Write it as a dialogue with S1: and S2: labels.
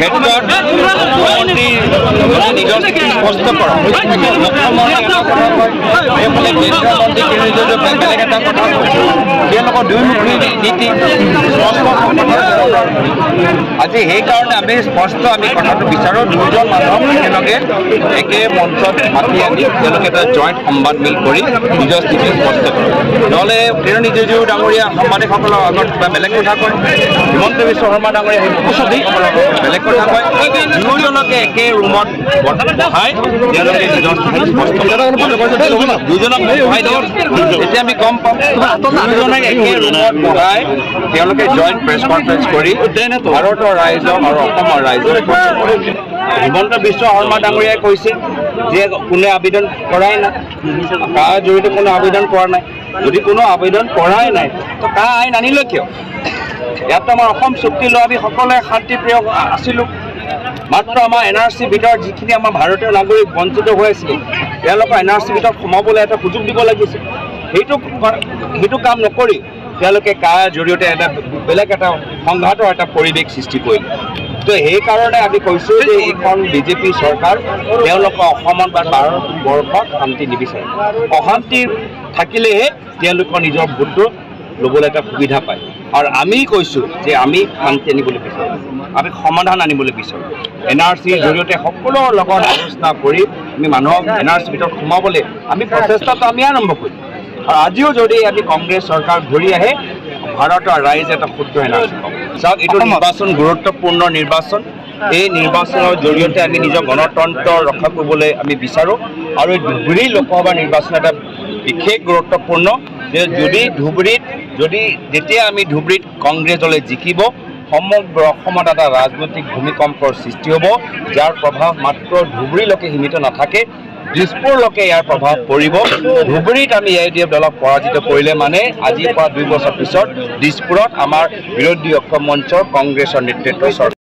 S1: ক্ষেত্ৰত মুখ্যমন্ত্ৰী নিজৰ স্পষ্ট কৰা মুখ্যমন্ত্ৰী কেন্দ্ৰীয় মন্ত্ৰী বেলেগ এটা কথা তেওঁলোকৰ দুইমুখী নীতি স্পষ্ট আজি সেইকাৰণে আমি স্পষ্ট আমি কথাটো বিচাৰোঁ দুজন মানুহক একেলগে একে মঞ্চত মাতি আনি তেওঁলোকে এটা জইণ্ট সংবাদমেল কৰি নিজৰ স্থিতি স্পষ্ট কৰে নহ'লে কিৰণ ৰিজিজু ডাঙৰীয়া সাংবাদিকসকলৰ আগত কিবা বেলেগ কথা কয় হিমন্ত বিশ্ব শৰ্মা ডাঙৰীয়া সেই মুখ্যমন্ত্ৰীসকলৰ বেলেগ কথা কয় দুয়োজনকে একে ৰুমত বহাই তেওঁলোকে নিজৰ স্থিতি স্পষ্ট দুজনক বহাই দিয়ক তেতিয়া আমি গম পাম দুজনক একে ৰুমত বহাই তেওঁলোকে জইণ্ট প্ৰেছ কনফাৰেঞ্চ কৰি ভাৰতৰ ৰাইজক আৰু অসমৰ ৰাইজক হিমন্ত বিশ্ব শৰ্মা ডাঙৰীয়াই কৈছে যে কোনে আবেদন কৰাই নাই কাৰ জড়িত কোনো আবেদন কৰা নাই যদি কোনো আবেদন কৰাই নাই তো কাৰ আইন আনিলে কিয় ইয়াত আমাৰ অসম চুক্তি লৈ আমি সকলোৱে শান্তিপ্ৰিয় আছিলোঁ মাত্ৰ আমাৰ NRC ভিতৰত যিখিনি আমাৰ ভাৰতীয় নাগৰিক বঞ্চিত হৈ আছিল তেওঁলোকৰ NRC ভিতৰত সোমাবলৈ এটা সুযোগ দিব লাগিছিল সেইটো কাম নকৰি তেওঁলোকে কাৰ জৰিয়তে এটা বেলেগ এটা সংঘাতৰ এটা পৰিৱেশ সৃষ্টি কৰিলে তো সেইকাৰণে আমি কৈছোঁ যে এইখন বিজেপি চৰকাৰ তেওঁলোকে অসমত বা ভাৰতবৰ্ষত শান্তি নিবিচাৰে অশান্তি থাকিলেহে তেওঁলোকৰ নিজৰ ভোটটো ল'বলৈ এটা সুবিধা পায় আৰু আমি কৈছোঁ যে আমি শান্তি আনিবলৈ বিচাৰোঁ আমি সমাধান আনিবলৈ বিচাৰোঁ NRCৰ জৰিয়তে সকলোৰ লগত আলোচনা কৰি আমি মানুহক NRC ভিতৰত সোমাবলৈ আমি প্ৰচেষ্টাটো আমি আৰম্ভ কৰিম আৰু আজিও যদি আমি কংগ্ৰেছ চৰকাৰ ঘূৰি আহে ভাৰতৰ ৰাইজে এটা শুদ্ধ NRC পাব চাওক এইটো নিৰ্বাচন গুৰুত্বপূৰ্ণ নিৰ্বাচন এই নিৰ্বাচনৰ জৰিয়তে আমি নিজৰ গণতন্ত্ৰ ৰক্ষা কৰিবলৈ আমি বিচাৰোঁ আৰু এই ধুবুৰী লোকসভা নিৰ্বাচন এটা বিশেষ গুৰুত্বপূৰ্ণ যে যেতিয়া আমি ধুবুৰীত কংগ্ৰেছ দলে জিকিব সমগ্ৰ অসমত এটা ৰাজনৈতিক ভূমিকম্পৰ সৃষ্টি হ'ব যাৰ প্ৰভাৱ মাত্ৰ ধুবুৰীলৈকে সীমিত নাথাকে দিছপুৰলৈকে ইয়াৰ প্ৰভাৱ পৰিব ধুবুৰীত আমি AIDF দলক পৰাজিত কৰিলে মানে আজিৰ পৰা 2 বছৰ পিছত দিছপুৰত আমাৰ বিৰোধী ঐক্য মঞ্চৰ কংগ্ৰেছৰ নেতৃত্ব